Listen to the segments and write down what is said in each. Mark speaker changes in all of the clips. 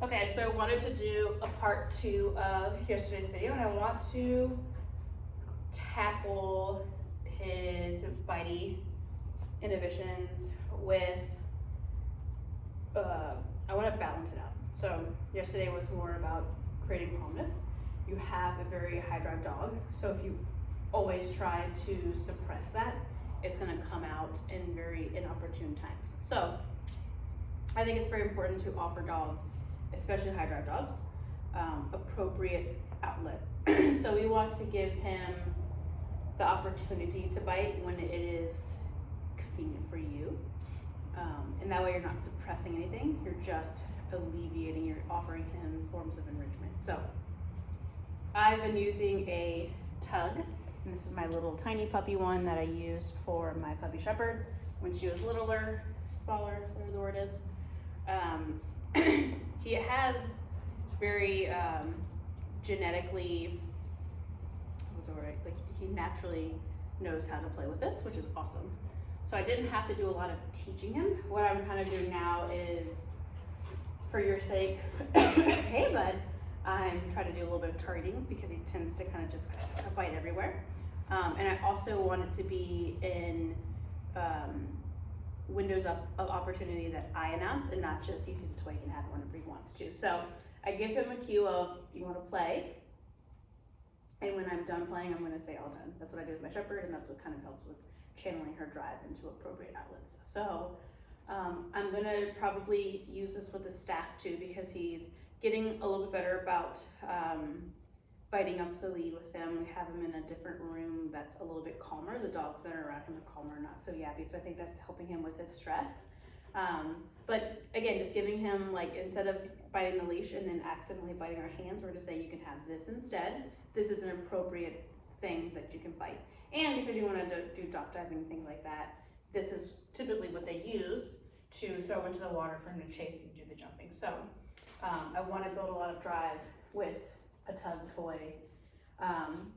Speaker 1: Okay, so I wanted to do a part 2 of yesterday's video, and I want to tackle his bitey inhibitions with, I want to balance it out. So yesterday was more about creating calmness. You have a very high drive dog, so if you always try to suppress that, it's going to come out in very inopportune times. So I think it's very important to offer dogs, especially high drive dogs, appropriate outlet. So we want to give him the opportunity to bite when it is convenient for you. And that way you're not suppressing anything, you're just alleviating, you're offering him forms of enrichment. So I've been using a tug, and this is my little tiny puppy one that I used for my puppy shepherd when she was littler, smaller, whatever the word is. He has very genetically, what's the word? Like he naturally knows how to play with this, which is awesome. So I didn't have to do a lot of teaching him. What I'm kind of doing now is, for your sake, hey bud, I'm trying to do a little bit of targeting because he tends to kind of just bite everywhere. And I also want it to be in windows of opportunity that I announce, and not just he sees a toy, he can have it whenever he wants to. So I give him a cue of, you want to play? And when I'm done playing, I'm going to say all done. That's what I do with my shepherd, and that's what kind of helps with channeling her drive into appropriate outlets. So I'm going to probably use this with the staff too, because he's getting a little bit better about biting up the lead with him. We have him in a different room that's a little bit calmer. The dogs that are around him are calmer, not so yappy. So I think that's helping him with his stress. But again, just giving him, like, instead of biting the leash and then accidentally biting our hands, we're to say you can have this instead. This is an appropriate thing that you can bite. And because you want to do dock diving, things like that, this is typically what they use to throw into the water for him to chase and do the jumping. So I want to build a lot of drive with a tug toy. I'm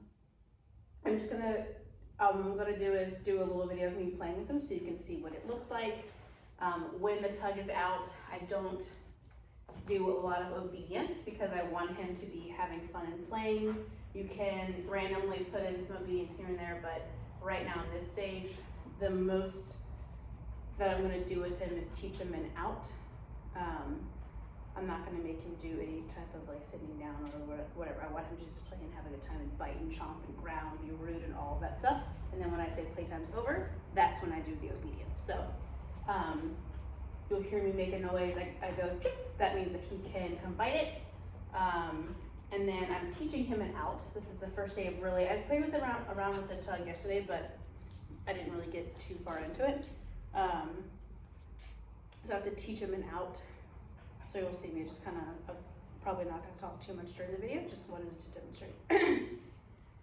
Speaker 1: gonna do is do a little video of me playing with him so you can see what it looks like. When the tug is out, I don't do a lot of obedience because I want him to be having fun and playing. You can randomly put in some obedience here and there, but right now in this stage, the most that I'm gonna do with him is teach him an out. I'm not gonna make him do any type of like sitting down or whatever. I want him to just play and have a good time and bite and chomp and growl and be rude and all of that stuff. And then when I say playtime's over, that's when I do the obedience. So you'll hear me make a noise. I go, chip. That means that he can come bite it. And then I'm teaching him an out. This is the first day of really, I played with him around with the tug yesterday, but I didn't really get too far into it. So I have to teach him an out. So you'll see me just kind of, probably not going to talk too much during the video, just wanted to demonstrate.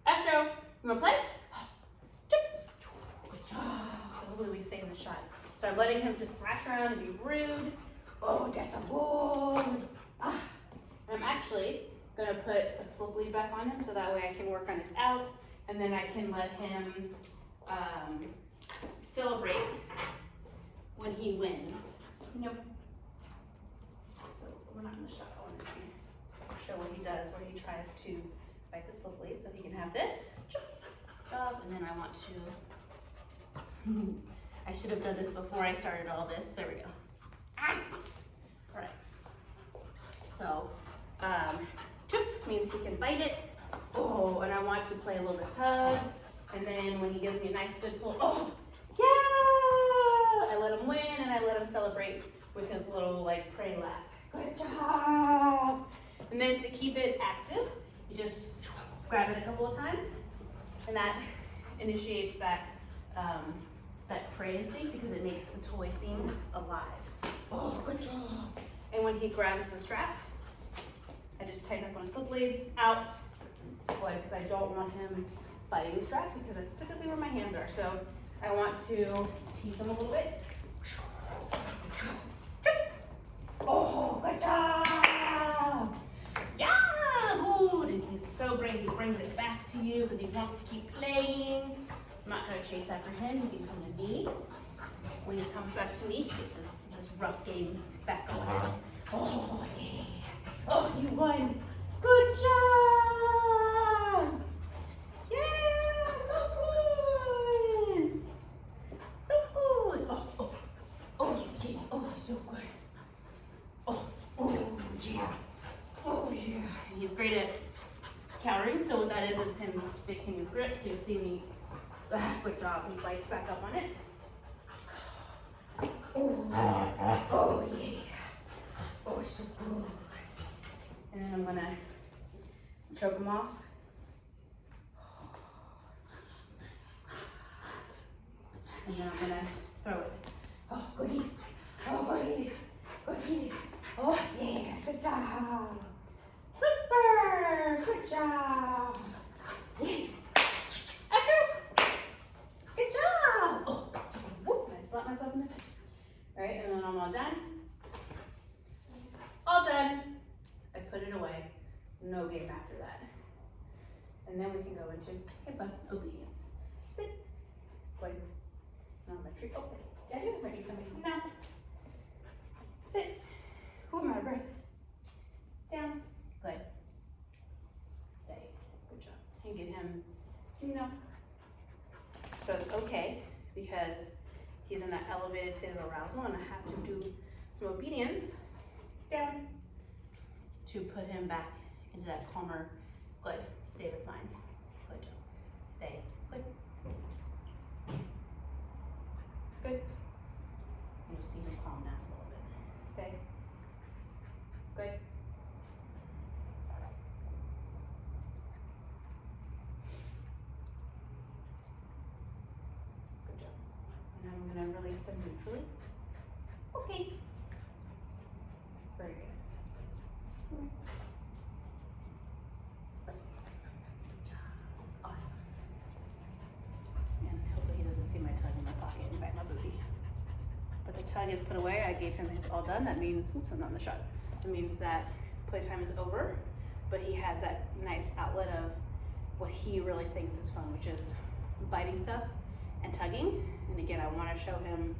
Speaker 1: Astro, you want to play? Good job. So hopefully we stay in the shot. So I'm letting him just thrash around and be rude. Oh, that's a good. I'm actually going to put a slip lead back on him so that way I can work on his out, and then I can let him celebrate when he wins. Nope. So we're not in the shot. I want to show what he does, where he tries to bite the slip lead so he can have this. And then I want to, I should have done this before I started all this. There we go. All right. So, means he can bite it. Oh, and I want to play a little bit tug. And then when he gives me a nice good pull, oh, yeah! I let him win and I let him celebrate with his little like prey laugh. Good job! And then to keep it active, you just grab it a couple of times, and that initiates that that prey instinct because it makes the toy seem alive. Oh, good job! And when he grabs the strap, I just tighten up on a slip lead, out, because I don't want him biting the strap because that's typically where my hands are. So I want to tease him a little bit. Oh, good job! Yeah, good. And he's so brave. He brings it back to you because he wants to keep playing. I'm not going to chase after him. He can come to me. When he comes back to me, he gets this rough game back going. Oh, yeah. He's great at countering, so what that is, it's him fixing his grip, so you'll see me, good job, he bites back up on it. Oh, oh yeah, oh it's so good. And then I'm gonna choke him off. And then I'm gonna throw it. Oh, go eat it. Oh, go eat it. Go eat it. Oh, yeah, good job. Super, good job. Yeah. Astro, good job. Oh, so whoop, I slapped myself in the face. All right, and then I'm all done. All done. I put it away. No game after that. And then we can go into HIPAA obedience. Sit. Go ahead. No, my tree. Oh, did I do my tree coming? No. Sit. Who am I? Breath. Down. Good. Stay. Good job. And get him, you know. So it's okay because he's in that elevated state of arousal and I have to do some obedience down to put him back into that calmer, good state of mind. Good job. Stay. Good. Good. And you'll see him calm down a little bit. Stay. Good. Good job. And I'm going to release him neutrally. Okay. Very good. Good job. Awesome. And hopefully he doesn't see my tug in my pocket and bite my booty. But the tug is put away. I gave him his all done. That means, oops, I'm not in the shot. That means that playtime is over, but he has that nice outlet of what he really thinks is fun, which is biting stuff and tugging. And again, I want to show him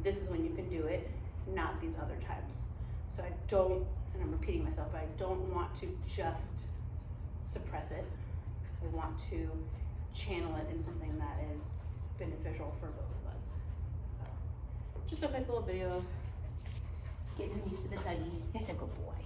Speaker 1: this is when you can do it, not these other times. So I don't, and I'm repeating myself, but I don't want to just suppress it. I want to channel it in something that is beneficial for both of us. So just a quick little video of getting him used to the tuggy. Yes, a good boy.